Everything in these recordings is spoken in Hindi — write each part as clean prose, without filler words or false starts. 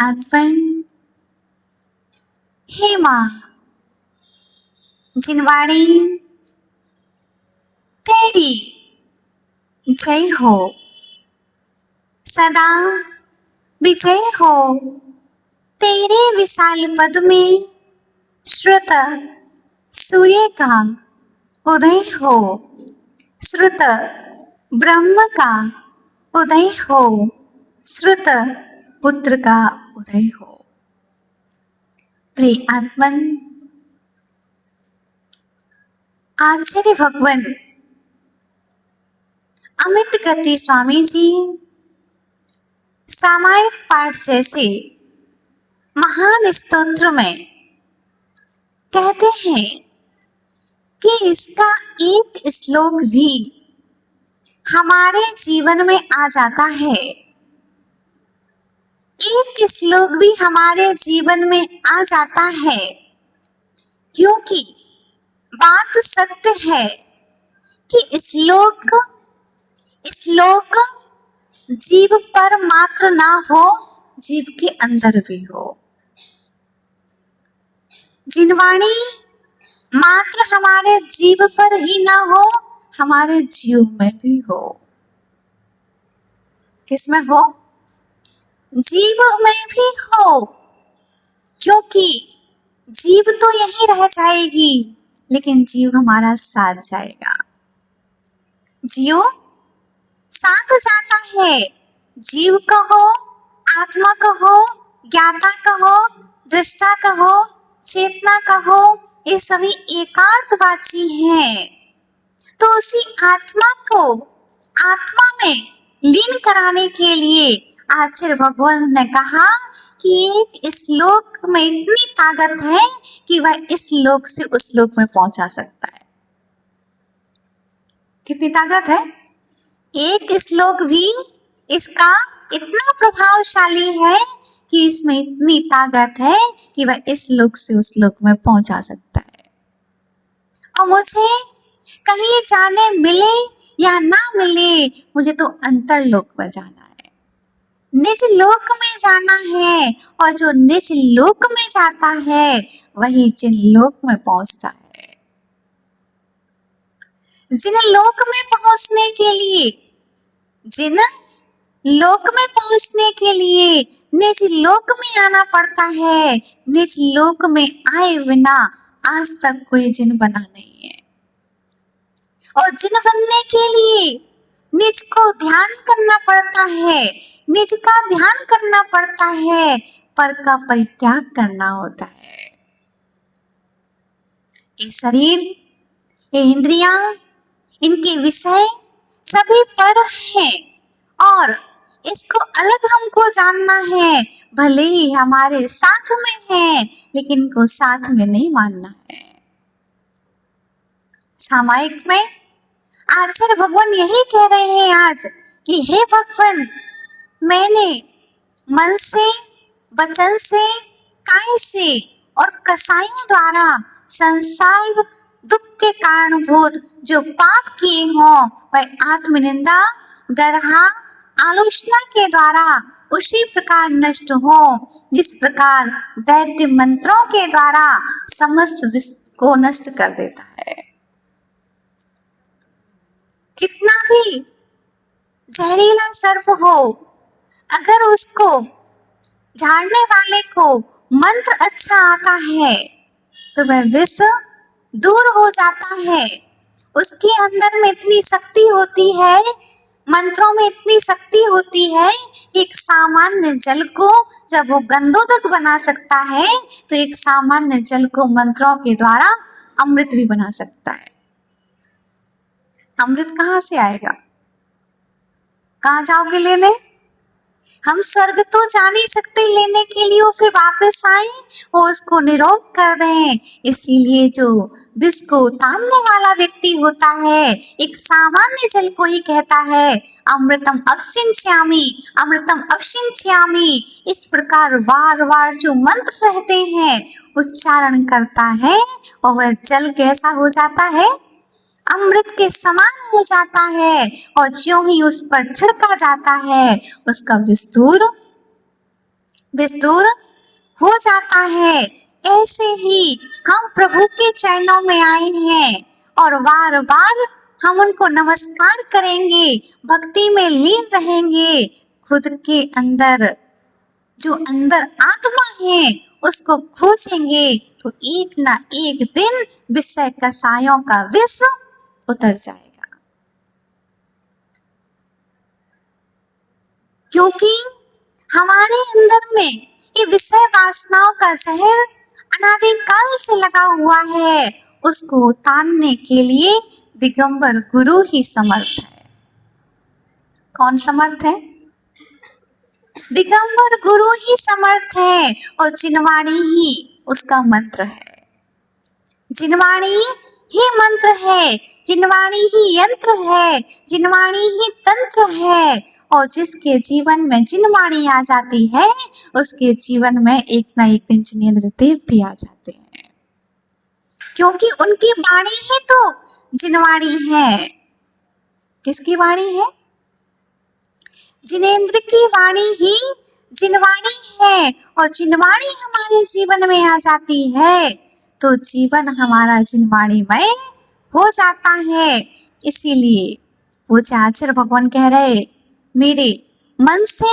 अर्पण। हे माँ, जिनवाणी तेरी जय हो, सदा विजय हो। तेरे विशाल पद में श्रुत सूर्य का उदय हो, श्रुत ब्रह्म का उदय हो, श्रुत पुत्र का उदय हो। प्रिय आत्मन, आचार्य भगवान अमित गति स्वामी जी सामायिक पाठ जैसे महान स्तोत्र में कहते हैं कि इसका एक श्लोक भी हमारे जीवन में आ जाता है, एक श्लोक भी हमारे जीवन में आ जाता है, क्योंकि बात सत्य है कि श्लोक जीव पर मात्र ना हो, जीव के अंदर भी हो। जिनवाणी मात्र हमारे जीव पर ही ना हो, हमारे जीव में भी हो। किसमें हो? जीव में भी हो, क्योंकि जीव तो यहीं रह जाएगी, लेकिन जीव हमारा साथ जाएगा। जीव साथ जाता है। जीव कहो, आत्मा कहो, ज्ञाता कहो, दृष्टा कहो, चेतना कहो, ये सभी एकार्थवाची हैं। तो उसी आत्मा को आत्मा में लीन कराने के लिए आचार्य भगवान ने कहा कि एक श्लोक में इतनी ताकत है कि वह इस श्लोक से उस श्लोक में पहुंचा सकता है। कितनी ताकत है? एक श्लोक भी इसका इतना प्रभावशाली है कि इसमें इतनी ताकत है कि वह इस श्लोक से उस श्लोक में पहुंचा सकता है। और मुझे कहीं जाने मिले या ना मिले, मुझे तो अंतरलोक में जाना है, निज लोक में जाना है। और जो निज लोक में जाता है वही जिन लोक में पहुंचता है। जिन लोक में पहुंचने के लिए, जिन लोक में पहुंचने के लिए निज लोक में आना पड़ता है। निज लोक में आए बिना आज तक कोई जिन बना नहीं है। और जिन बनने के लिए निज को ध्यान करना पड़ता है, निज का ध्यान करना पड़ता है, पर का परित्याग करना होता है। ये शरीर, ये इंद्रियां, इनके विषय सभी पर हैं और इसको अलग हमको जानना है। भले ही हमारे साथ में है, लेकिन इनको साथ में नहीं मानना है। सामायिक में आचार्य भगवान यही कह रहे हैं आज कि हे भगवान, मैंने मन से, वचन से, काय से और कसाइयों द्वारा संसार दुख के कारणभूत जो पाप किए हों, वह आत्मनिंदा, गर्हा, आलोचना के द्वारा उसी प्रकार नष्ट हो जिस प्रकार वैद्य मंत्रों के द्वारा समस्त विश्व को नष्ट कर देता है। कितना भी जहरीला सर्प हो, अगर उसको झाड़ने वाले को मंत्र अच्छा आता है तो वह विष दूर हो जाता है। उसके अंदर में इतनी शक्ति होती है, मंत्रों में इतनी शक्ति होती है कि एक सामान्य जल को जब वो गंधोदक बना सकता है, तो एक सामान्य जल को मंत्रों के द्वारा अमृत भी बना सकता है। अमृत कहाँ से आएगा? कहाँ जाओगे लेने? हम स्वर्ग तो जा नहीं सकते लेने के लिए, वो फिर वापस आए और उसको निरोग कर दें। इसीलिए जो विष को उतारने वाला व्यक्ति होता है, एक सामान्य जल को ही कहता है अमृतम अवसिंच्यामि, अमृतम अवसिंच्यामि। इस प्रकार बार बार जो मंत्र रहते हैं उच्चारण करता है और वह जल कैसा हो जाता है? अमृत के समान हो जाता है। और ज्यों ही उस पर छिड़का जाता है, उसका विष दूर विष दूर हो जाता है। ऐसे ही हम प्रभु के चरणों में आए हैं और बार बार हम उनको नमस्कार करेंगे, भक्ति में लीन रहेंगे, खुद के अंदर जो अंदर आत्मा है उसको खोजेंगे तो एक ना एक दिन विषय कसायों का विष उतर जाएगा। क्योंकि हमारे अंदर में ये विषय वासनाओं का जहर अनादिकाल से लगा हुआ है, उसको उतारने के लिए दिगंबर गुरु ही समर्थ है। कौन समर्थ है? दिगंबर गुरु ही समर्थ है और जिनवाणी ही उसका मंत्र है। जिनवाणी ही मंत्र है, जिनवाणी ही यंत्र है, जिनवाणी ही तंत्र है। और जिसके जीवन में जिनवाणी आ जाती है उसके जीवन में एक ना एक दिन जिनेंद्र देव भी आ जाते हैं, क्योंकि उनकी वाणी ही तो जिनवाणी है। किसकी वाणी है? जिनेंद्र की वाणी ही जिनवाणी है। और जिनवाणी हमारे जीवन में आ जाती है तो जीवन हमारा जिनवाणीमय हो जाता है। इसीलिए पूज्य आचार्य भगवान कह रहे, मेरे मन से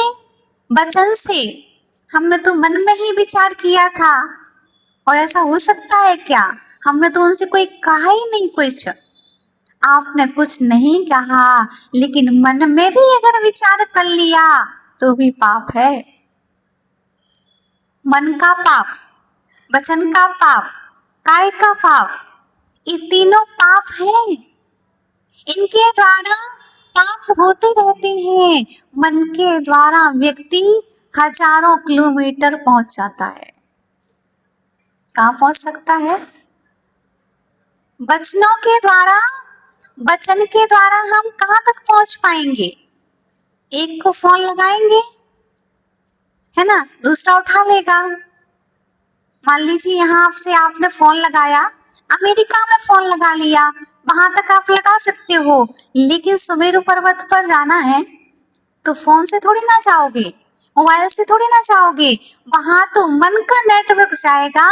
वचन से, हमने तो मन में ही विचार किया था और ऐसा हो सकता है क्या? हमने तो उनसे कोई कहा ही नहीं कुछ, आपने कुछ नहीं कहा, लेकिन मन में भी अगर विचार कर लिया तो भी पाप है। मन का पाप, वचन का पाप, काय का पाप, ये तीनों पाप हैं। इनके द्वारा पाप होते रहते हैं। मन के द्वारा व्यक्ति हजारों किलोमीटर पहुंच जाता है। कहाँ पहुंच सकता है? वचनों के द्वारा, वचन के द्वारा हम कहाँ तक पहुंच पाएंगे? एक को फोन लगाएंगे, है ना, दूसरा उठा लेगा। मान लीजिए यहाँ से आपने फोन लगाया, अमेरिका में फोन लगा लिया, वहां तक आप लगा सकते हो, लेकिन सुमेरु पर्वत पर जाना है तो फोन से थोड़ी ना जाओगे, मोबाइल से थोड़ी ना जाओगे, वहां तो मन का नेटवर्क जाएगा,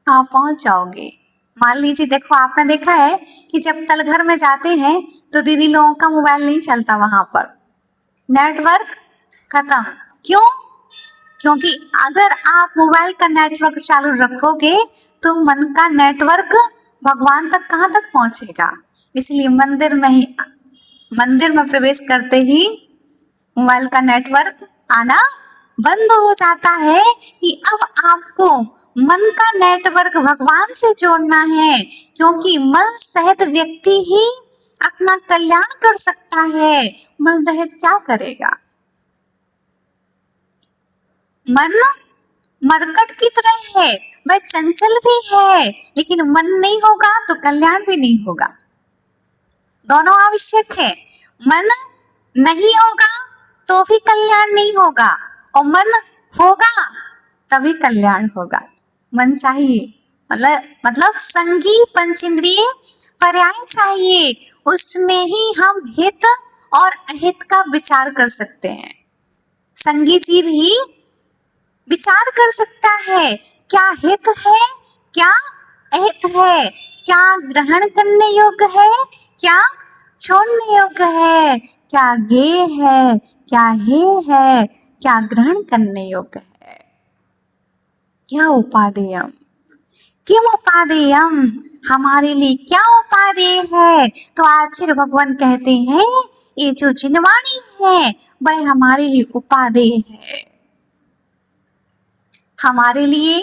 आप पहुंच जाओगे। मान लीजिए, देखो आपने देखा है कि जब तलघर में जाते हैं तो दीदी लोगों का मोबाइल नहीं चलता, वहां पर नेटवर्क खत्म। क्यों? क्योंकि अगर आप मोबाइल का नेटवर्क चालू रखोगे तो मन का नेटवर्क भगवान तक कहाँ तक पहुंचेगा। इसलिए मंदिर में प्रवेश करते ही मोबाइल का नेटवर्क आना बंद हो जाता है कि अब आपको मन का नेटवर्क भगवान से जोड़ना है, क्योंकि मन सहित व्यक्ति ही अपना कल्याण कर सकता है। मन रहित क्या करेगा? मन मरकट की तरह है, वह चंचल भी है, लेकिन मन नहीं होगा तो कल्याण भी नहीं होगा। दोनों आवश्यक है। मन नहीं होगा तो भी कल्याण नहीं होगा, और मन होगा तभी कल्याण होगा। मन चाहिए, मतलब संगी पंचेंद्रिय पर्याय चाहिए, उसमें ही हम हित और अहित का विचार कर सकते हैं। संगी जीव ही विचार कर सकता है, क्या हित है, क्या अहित है, क्या ग्रहण करने योग्य है, क्या छोड़ने योग्य है, क्या गेय है, क्या हेय है, क्या ग्रहण करने योग्य है। क्या उपादेयम, किम उपादेयम, हमारे लिए क्या उपादेय है? तो आचार्य भगवान कहते हैं ये जो जिनवाणी है वह हमारे लिए उपादेय है। हमारे लिए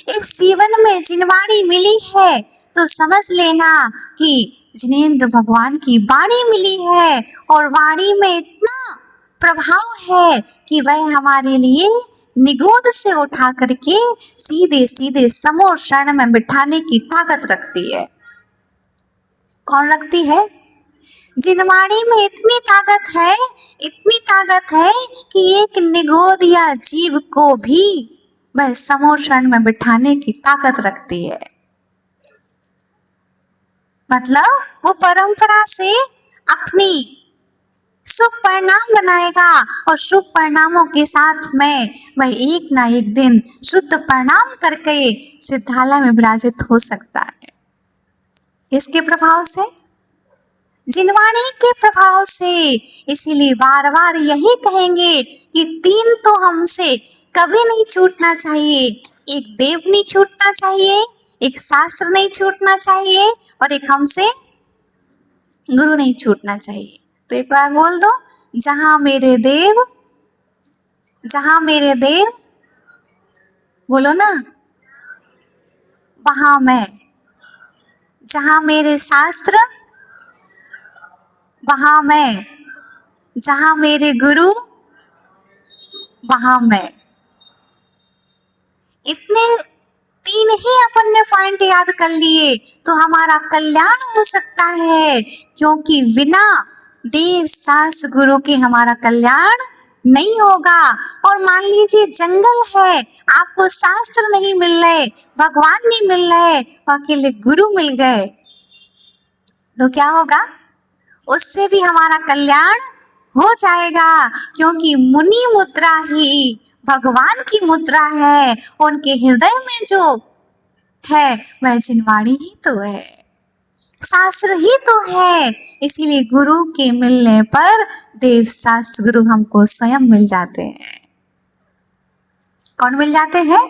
इस जीवन में जिनवाणी मिली है तो समझ लेना कि जिनेंद्र भगवान की वाणी मिली है, और वाणी में इतना प्रभाव है कि वह हमारे लिए निगोद से उठा करके सीधे सीधे समोर शरण में बिठाने की ताकत रखती है। कौन रखती है? जिनवाणी में इतनी ताकत है, इतनी ताकत है कि एक निगोद या जीव को भी वह समोर शरण में बिठाने की ताकत रखती है। मतलब वो परंपरा से अपनी शुभ परिणाम बनाएगा और शुभ परिणामों के साथ में वह एक ना एक दिन शुद्ध परिणाम करके सिद्धालय में विराजित हो सकता है। किसके प्रभाव से? जिनवाणी के प्रभाव से। इसीलिए बार बार यही कहेंगे कि तीन तो हमसे कभी नहीं छूटना चाहिए। एक देव नहीं छूटना चाहिए, एक शास्त्र नहीं छूटना चाहिए और एक हमसे गुरु नहीं छूटना चाहिए। तो एक बार बोल दो, जहां मेरे देव, जहां मेरे देव, बोलो ना, वहां मैं। जहां मेरे शास्त्र, वहां मैं। जहां मेरे गुरु, वहां मैं। इतने तीन ही अपन ने पॉइंट याद कर लिए तो हमारा कल्याण हो सकता है, क्योंकि बिना देव शास्त्र गुरु के हमारा कल्याण नहीं होगा। और मान लीजिए जंगल है, आपको शास्त्र नहीं मिल रहे, भगवान नहीं मिल रहे, अकेले गुरु मिल गए, तो क्या होगा? उससे भी हमारा कल्याण हो जाएगा, क्योंकि मुनि मुद्रा ही भगवान की मुद्रा है। उनके हृदय में जो है वह जिनवाणी ही तो है, शास्त्र ही तो है। इसीलिए गुरु के मिलने पर देव शास्त्र गुरु हमको स्वयं मिल जाते हैं। कौन मिल जाते हैं?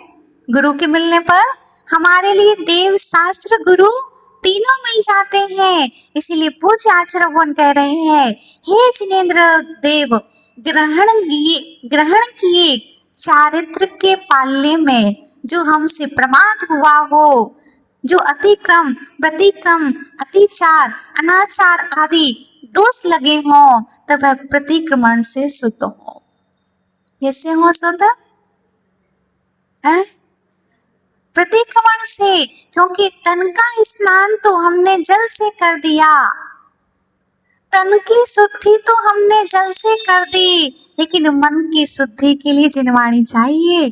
गुरु के मिलने पर हमारे लिए देव शास्त्र गुरु तीनों मिल जाते हैं। इसीलिए पूज्य आचार्य भगवान कह रहे हैं, हे जिनेंद्र देव, ग्रहण किए चारित्र के पालने में जो हमसे प्रमाद हुआ हो, जो अतिक्रम, प्रतिक्रम, अतिचार, अनाचार आदि दोष लगे हों, तब वह प्रतिक्रमण से शुद्ध हो। कैसे हो शुद्ध? प्रतिक्रमण से, क्योंकि तन का स्नान तो हमने जल से कर दिया, तन की शुद्धि तो हमने जल से कर दी, लेकिन मन की शुद्धि के लिए जिनवाणी चाहिए,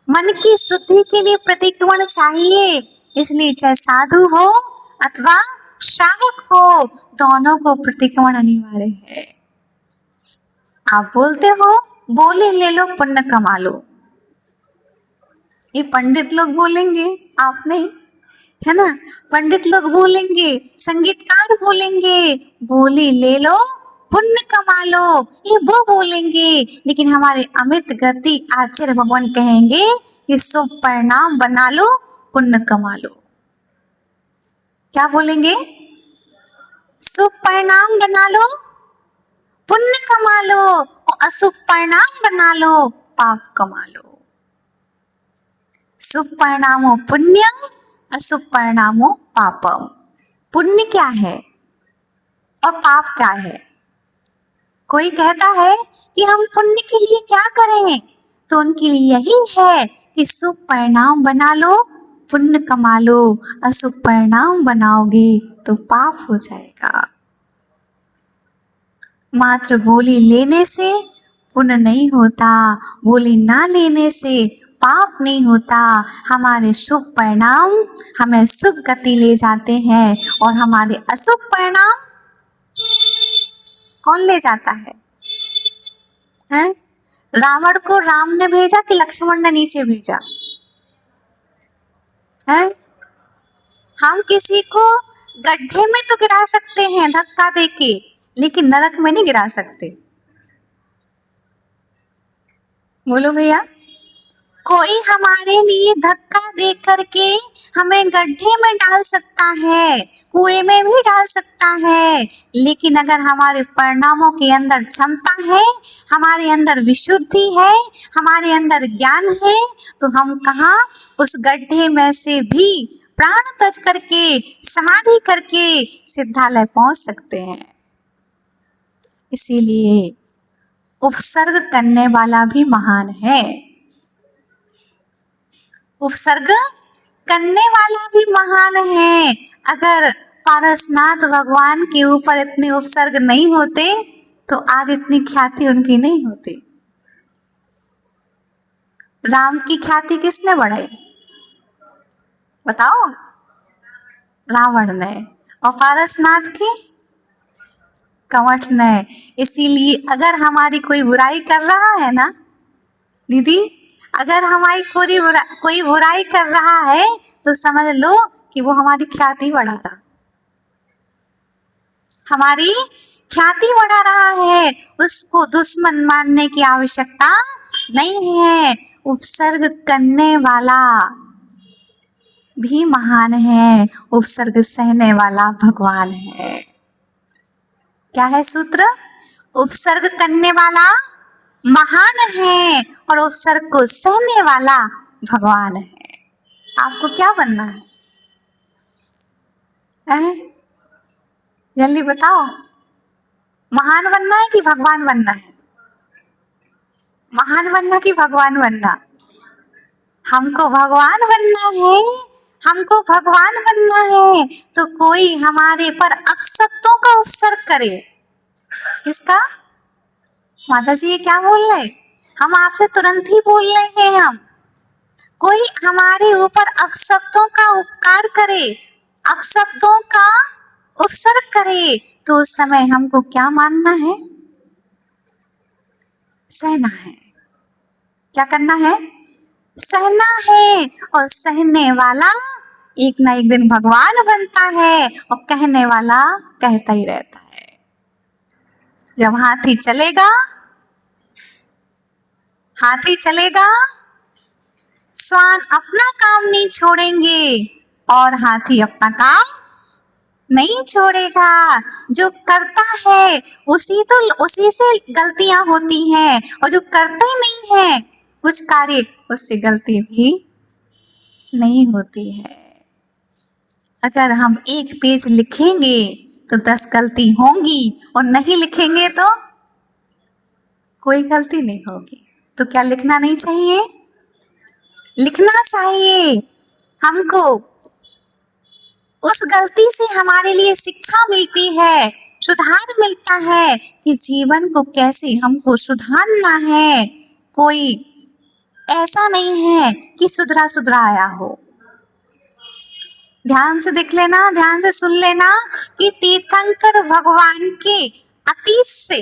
मन की शुद्धि के लिए प्रतिक्रमण चाहिए। इसलिए चाहे साधु हो अथवा श्रावक हो, दोनों को प्रतिक्रमण अनिवार्य है। आप बोलते हो, बोले ले लो पुण्य कमा लो, ये पंडित लोग बोलेंगे, आप नहीं, है ना? पंडित लोग बोलेंगे, संगीतकार बोलेंगे, बोली ले लो पुण्य कमा लो, ये वो बोलेंगे। लेकिन हमारे अमित गति आचार्य भगवान कहेंगे कि शुभ परिणाम बना लो, पुण्य कमा लो। क्या बोलेंगे? शुभ परिणाम बना लो, पुण्य कमा लो, और अशुभ परिणाम बना लो, पाप कमा लो। शुभ परिणामो पुण्यम, अशुभ परिणामो पापम। पुण्य क्या है और पाप क्या है? कोई कहता है कि हम पुण्य के लिए क्या करें, तो उनके लिए यही है कि शुभ परिणाम बना लो, पुण्य कमा लो। अशुभ परिणाम बनाओगे तो पाप हो जाएगा। मात्र बोली लेने से पुण्य नहीं होता, बोली ना लेने से पाप नहीं होता। हमारे शुभ परिणाम हमें शुभ गति ले जाते हैं, और हमारे अशुभ परिणाम कौन ले जाता है? हैं? रावण को राम ने भेजा कि लक्ष्मण ने नीचे भेजा? हैं? हम किसी को गड्ढे में तो गिरा सकते हैं धक्का देके, लेकिन नरक में नहीं गिरा सकते। बोलो भैया, कोई हमारे लिए धक्का दे करके हमें गड्ढे में डाल सकता है, कुएं में भी डाल सकता है, लेकिन अगर हमारे परिणामों के अंदर क्षमता है, हमारे अंदर विशुद्धि है, हमारे अंदर ज्ञान है, तो हम कहाँ उस गड्ढे में से भी प्राण त्याग करके, समाधि करके सिद्धालय पहुंच सकते हैं। इसीलिए उपसर्ग करने वाला भी महान है, उपसर्ग करने वाला भी महान है। अगर पारसनाथ भगवान के ऊपर इतने उपसर्ग नहीं होते तो आज इतनी ख्याति उनकी नहीं होती। राम की ख्याति किसने बढ़ाई बताओ? रावण ने। और पारसनाथ की? कमठ नहीं। इसीलिए अगर हमारी कोई बुराई कर रहा है ना दीदी, अगर हमारी कोई बुराई कर रहा है तो समझ लो कि वो हमारी ख्याति बढ़ा रहा, हमारी ख्याति बढ़ा रहा है। उसको दुश्मन मानने की आवश्यकता नहीं है। उपसर्ग करने वाला भी महान है, उपसर्ग सहने वाला भगवान है। क्या है सूत्र? उपसर्ग करने वाला महान है और उपसर्ग को सहने वाला भगवान है। आपको क्या बनना है? जल्दी बताओ, महान बनना है कि भगवान बनना है? महान बनना कि भगवान बनना? हमको भगवान बनना है, हमको भगवान बनना है। तो कोई हमारे पर अपशब्दों का उपसर्ग करे, किसका? माता जी ये क्या बोल रहे? हम आपसे तुरंत ही बोल रहे हैं। हम कोई हमारे ऊपर अपशब्दों का उपकार करे, अपशब्दों का उपसर्ग करे, तो उस समय हमको क्या मानना है? सहना है। क्या करना है? सहना है। और सहने वाला एक ना एक दिन भगवान बनता है और कहने वाला कहता ही रहता है। जब हाथी चलेगा, हाथी चलेगा, श्वान अपना काम नहीं छोड़ेंगे और हाथी अपना काम नहीं छोड़ेगा। जो करता है उसी से गलतियां होती हैं, और जो करता ही नहीं है कुछ कार्य, उससे गलती भी नहीं होती है। अगर हम एक पेज लिखेंगे तो 10 गलती होंगी, और नहीं लिखेंगे तो कोई गलती नहीं होगी। तो क्या लिखना नहीं चाहिए? लिखना चाहिए। हमको उस गलती से हमारे लिए शिक्षा मिलती है, सुधार मिलता है कि जीवन को कैसे हमको सुधारना है। कोई ऐसा नहीं है कि सुधरा सुधरा आया हो। ध्यान से देख लेना, ध्यान से सुन लेना कि तीर्थंकर भगवान के अतीत से,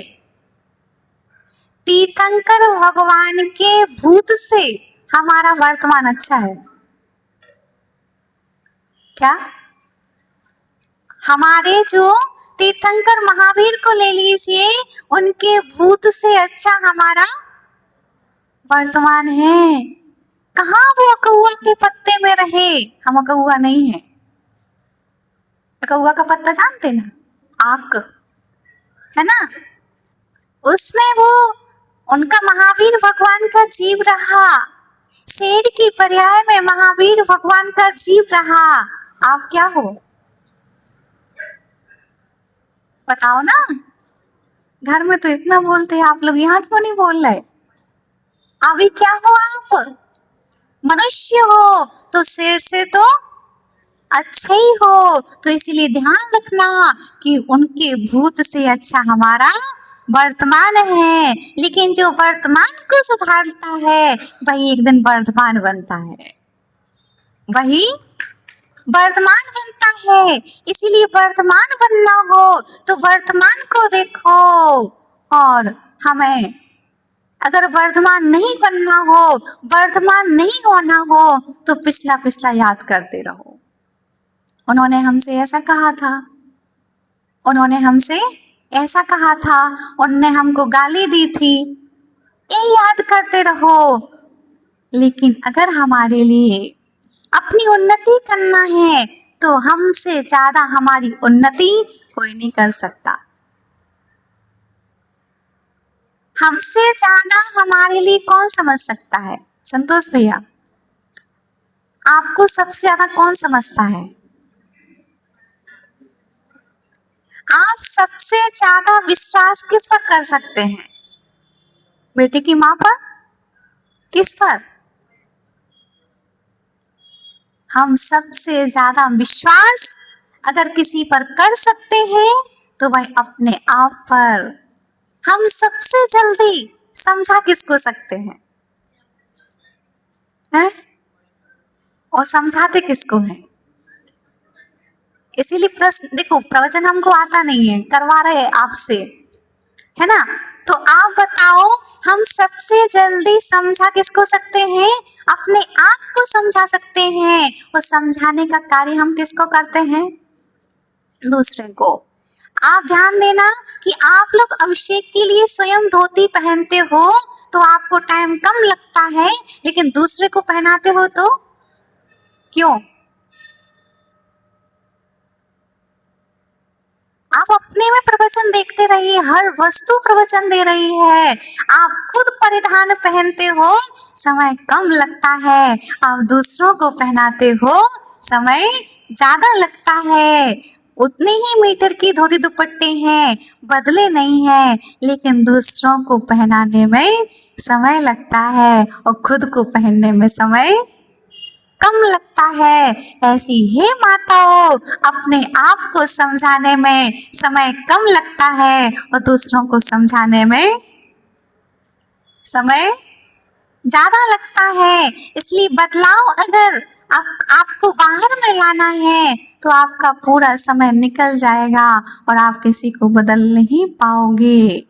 तीर्थंकर भगवान के भूत से हमारा वर्तमान अच्छा है क्या? हमारे जो तीर्थंकर महावीर को ले लीजिए, उनके भूत से अच्छा हमारा वर्तमान है। कहाँ वो अकौआ के पत्ते में रहे, हम अकौआ नहीं है। अकौआ का पत्ता जानते ना, आक है ना, उसमें वो उनका महावीर भगवान का जीव रहा। शेर की पर्याय में महावीर भगवान का जीव रहा। आप क्या हो बताओ ना? घर में तो इतना बोलते हैं आप लोग, यहाँ क्यों नहीं बोल रहे? अभी क्या हो आप? मनुष्य हो तो शेर से तो अच्छे ही हो। तो इसीलिए ध्यान रखना कि उनके भूत से अच्छा हमारा वर्तमान है। लेकिन जो वर्तमान को सुधारता है वही एक दिन वर्धमान बनता है, वही वर्तमान बनता है। इसीलिए वर्तमान बनना हो तो वर्तमान को देखो, और हमें अगर वर्तमान नहीं बनना हो, वर्तमान नहीं होना हो, तो पिछला पिछला याद करते रहो। उन्होंने हमसे ऐसा कहा था, उन्होंने हमसे ऐसा कहा था, उन्होंने हमको गाली दी थी, ये याद करते रहो। लेकिन अगर हमारे लिए अपनी उन्नति करना है तो हमसे ज्यादा हमारी उन्नति कोई नहीं कर सकता। हमसे ज्यादा हमारे लिए कौन समझ सकता है? संतोष भैया, आपको सबसे ज्यादा कौन समझता है? आप सबसे ज्यादा विश्वास किस पर कर सकते हैं? बेटे की माँ पर? किस पर? हम सबसे ज्यादा विश्वास अगर किसी पर कर सकते हैं तो वह अपने आप पर। हम सबसे जल्दी समझा किसको सकते हैं? हैं? और समझाते किसको हैं? इसीलिए प्रश्न देखो, प्रवचन हमको आता नहीं है, करवा रहे हैं आपसे, है ना। तो आप बताओ, हम सबसे जल्दी समझा किसको सकते हैं? अपने आप को समझा सकते हैं। और समझाने का कार्य हम किसको करते हैं? दूसरे को। आप ध्यान देना कि आप लोग अभिषेक के लिए स्वयं धोती पहनते हो तो आपको टाइम कम लगता है, लेकिन दूसरे को पहनाते हो तो क्यों? आप अपने में प्रवचन देखते रहिए, हर वस्तु प्रवचन दे रही है। आप खुद परिधान पहनते हो, समय कम लगता है। आप दूसरों को पहनाते हो, समय ज्यादा लगता है। उतने ही मीटर की धोती दुपट्टे हैं, बदले नहीं है, लेकिन दूसरों को पहनाने में समय लगता है और खुद को पहनने में समय कम लगता है। ऐसी हे माताओं, अपने आप को समझाने में समय कम लगता है और दूसरों को समझाने में समय ज्यादा लगता है। इसलिए बदलाव अगर आपको बाहर में लाना है तो आपका पूरा समय निकल जाएगा और आप किसी को बदल नहीं पाओगे।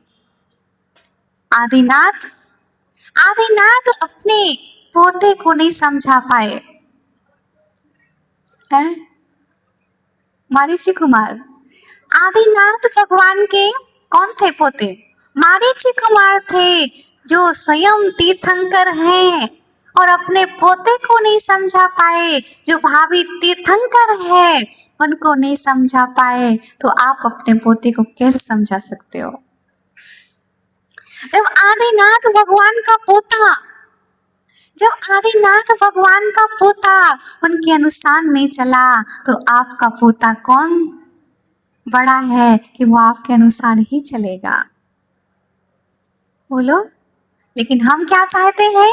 आदिनाथ आदिनाथ अपने पोते को नहीं समझा पाए हैं। मारीची कुमार, आदिनाथ भगवान के कौन थे पोते? मारीची कुमार थे, जो स्वयं तीर्थंकर हैं और अपने पोते को नहीं समझा पाए। जो भावी तीर्थंकर है उनको नहीं समझा पाए, तो आप अपने पोते को कैसे समझा सकते हो? जब आदिनाथ भगवान का पोता जब आदिनाथ भगवान का पोता उनके अनुसार नहीं चला, तो आपका पोता कौन बड़ा है कि वो आपके अनुसार ही चलेगा? बोलो। लेकिन हम क्या चाहते हैं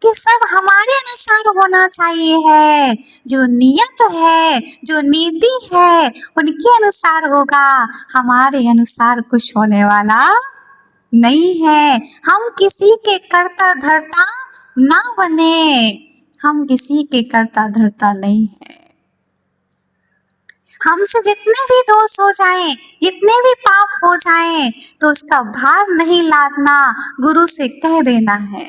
कि सब हमारे अनुसार होना चाहिए है। जो नियत है, जो नीति है, उनके अनुसार होगा। हमारे अनुसार कुछ होने वाला नहीं है। हम किसी के कर्ता धर्ता ना बने, हम किसी के कर्ता धर्ता नहीं है। हमसे जितने भी दोष हो जाएं, जितने भी पाप हो जाएं, तो उसका भार नहीं लादना, गुरु से कह देना है।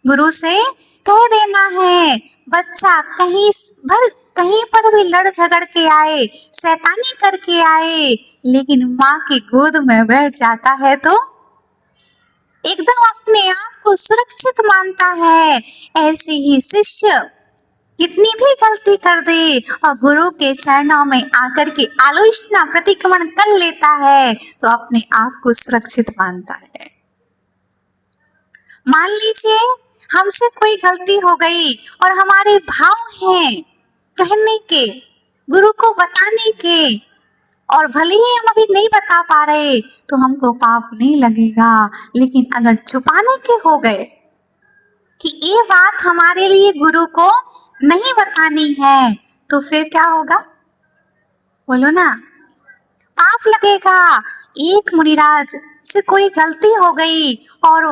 गुरु से कह देना है। बच्चा कहीं पर भी लड़ झगड़ के आए, शैतानी करके आए, लेकिन माँ की गोद में बैठ जाता है तो एकदम अपने आप को सुरक्षित मानता है। ऐसे ही शिष्य कितनी भी गलती कर दे और गुरु के चरणों में आकर के आलोचना प्रतिक्रमण कर लेता है तो अपने आप को सुरक्षित मानता है। मान लीजिए हमसे कोई गलती हो गई और हमारे भाव हैं कहने के, गुरु को बताने के, और भले ही हम अभी नहीं बता पा रहे तो हमको पाप नहीं लगेगा। लेकिन अगर छुपाने के हो गए कि ये बात हमारे लिए गुरु को नहीं बतानी है, तो फिर क्या होगा? बोलो ना। पाप लगेगा। एक मुनिराज से कोई गलती हो गई और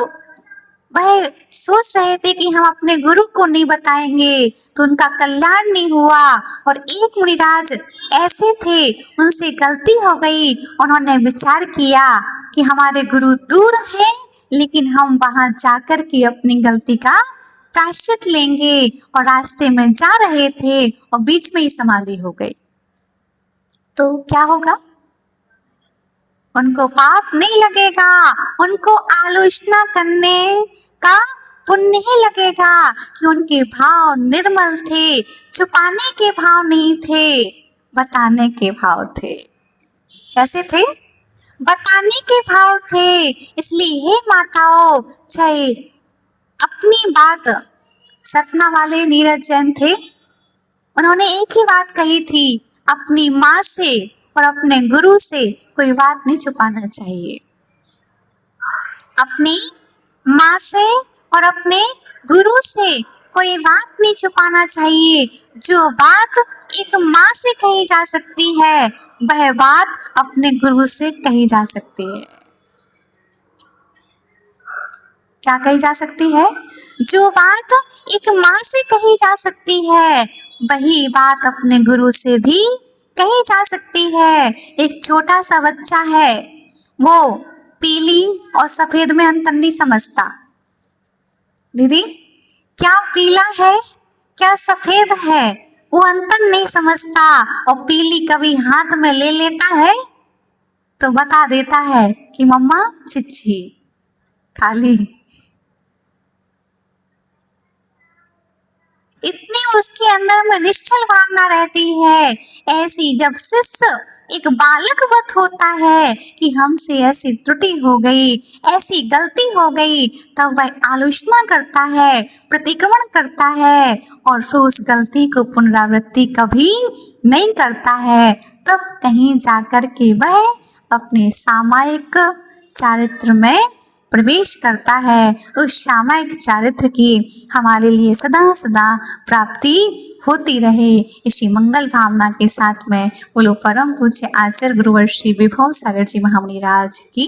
वह सोच रहे थे कि हम अपने गुरु को नहीं बताएंगे तो उनका कल्याण नहीं हुआ। और एक मुनिराज ऐसे थे, उनसे गलती हो गई, उन्होंने विचार किया कि हमारे गुरु दूर हैं, लेकिन हम वहां जाकर के अपनी गलती का प्रायश्चित लेंगे। और रास्ते में जा रहे थे और बीच में ही समाधि हो गई, तो क्या होगा? उनको पाप नहीं लगेगा, उनको आलोचना करने का पुण्य ही लगेगा कि उनके भाव निर्मल थे, छुपाने के भाव नहीं थे, बताने के भाव थे। कैसे थे? बताने के भाव थे। इसलिए हे माताओं, चाहे अपनी बात, सतना वाले नीरज जैन थे, उन्होंने एक ही बात कही थी, अपनी माँ से और अपने गुरु से कोई बात नहीं छुपाना चाहिए। अपनी माँ से और अपने गुरु से कोई बात नहीं छुपाना चाहिए। जो बात एक माँ से कही जा सकती है, वह बात अपने गुरु से कही जा सकती है। क्या कही जा सकती है? जो बात एक माँ से कही जा सकती है, वही बात अपने गुरु से भी कही जा सकती है। एक छोटा सा बच्चा है, वो पीली और सफेद में अंतर नहीं समझता। दीदी, क्या पीला है क्या सफेद है वो अंतर नहीं समझता, और पीली कभी हाथ में ले लेता है तो बता देता है कि मम्मा चिच्ची खाली। इतनी उसके अंदर में निश्चल भावना रहती है। ऐसी जब शिष्य एक बालक वत होता है कि हमसे ऐसी त्रुटि हो गई, ऐसी गलती हो गई, तब वह आलोचना करता है, प्रतिक्रमण करता है और फिर उस गलती को पुनरावृत्ति कभी नहीं करता है। तब कहीं जाकर के वह अपने सामायिक चारित्र में प्रवेश करता है। उस सामायिक चारित्र की हमारे लिए सदा सदा प्राप्ति होती रहे। इसी मंगल भावना के साथ में बोलो परम पूज्य आचार्य गुरुवर श्री विभव सागर जी महामुनि राज की